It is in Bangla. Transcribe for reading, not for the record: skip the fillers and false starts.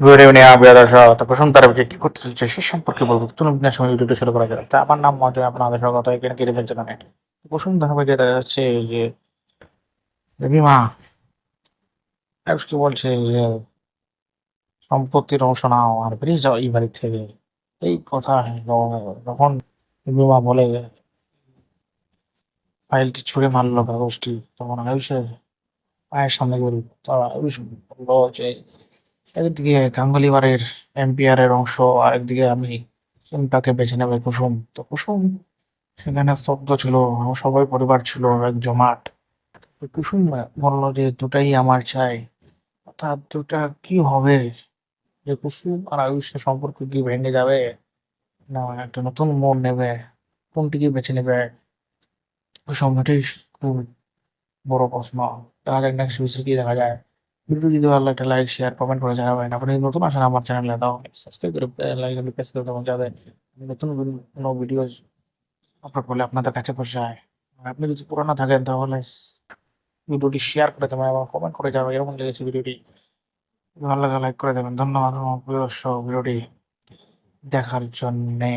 গুড ইভিনিং প্রিয় দর্শক। তো কুসুম তার কি করতে চলছে সে সম্পর্কে বলবো। চলুন বিনা সময় ভিডিওটা শুরু করা যাবে। তা আমার নাম মজা, আপনাদের স্বাগত এখানে কিরিমের জন্য নেট। কুসুম ধারাবাহিকে দেখা যাচ্ছে যে রিমা আয়ুষকে বলছে যে সম্পত্তির অংশ নাও আর বেরিয়ে যাও এই বাড়ি থেকে। এই কথা যখন রিমা বলে ফাইলটি ছুঁড়ে মারলো কাগজটি, তখন আয়ুষের পায়ের সামনে গেল। আয়ুষ বললো যে একদিকে গাঙ্গুলি বাড়ির এম্পিয়ার এর অংশ, আরেকদিকে আমি তাকে বেছে নেবে কুসুম। তো কুসুম সেখানে স্তব্ধ ছিল, আমার সবাই পরিবার ছিল এক জমাট। তো কুসুম বললো যে দুটাই আমার চাই। অর্থাৎ দুটা কি হবে, যে কুসুম আর আয়ুষের সম্পর্ক কি ভেঙে যাবে না একটা নতুন মোড় নেবে, কোনটিকে বেছে নেবে কুসুম, এটাই খুব বড় প্রশ্ন। দেখা যাক নেক্সট বিষয়ে কি দেখা যায়। ভিডিও যদি ভালো লাগে একটা লাইক শেয়ার কমেন্ট করে জানাবেন। আপনি যদি নতুন আসেন আমার চ্যানেলে, তাহলে সাবস্ক্রাইব করে লাইক প্রেস করে দেবেন যাতে নতুন কোনো ভিডিও আপলোড করলে আপনাদের কাছে পৌঁছায়। আর আপনি যদি পুরানো থাকেন তাহলে ভিডিওটি শেয়ার করে দেবেন এবং কমেন্ট করে যাবেন এরকম লেগেছে ভিডিওটি। ভালো লাগে লাইক করে দেবেন। ধন্যবাদ আমার প্রিয় দর্শক ভিডিওটি দেখার জন্যে।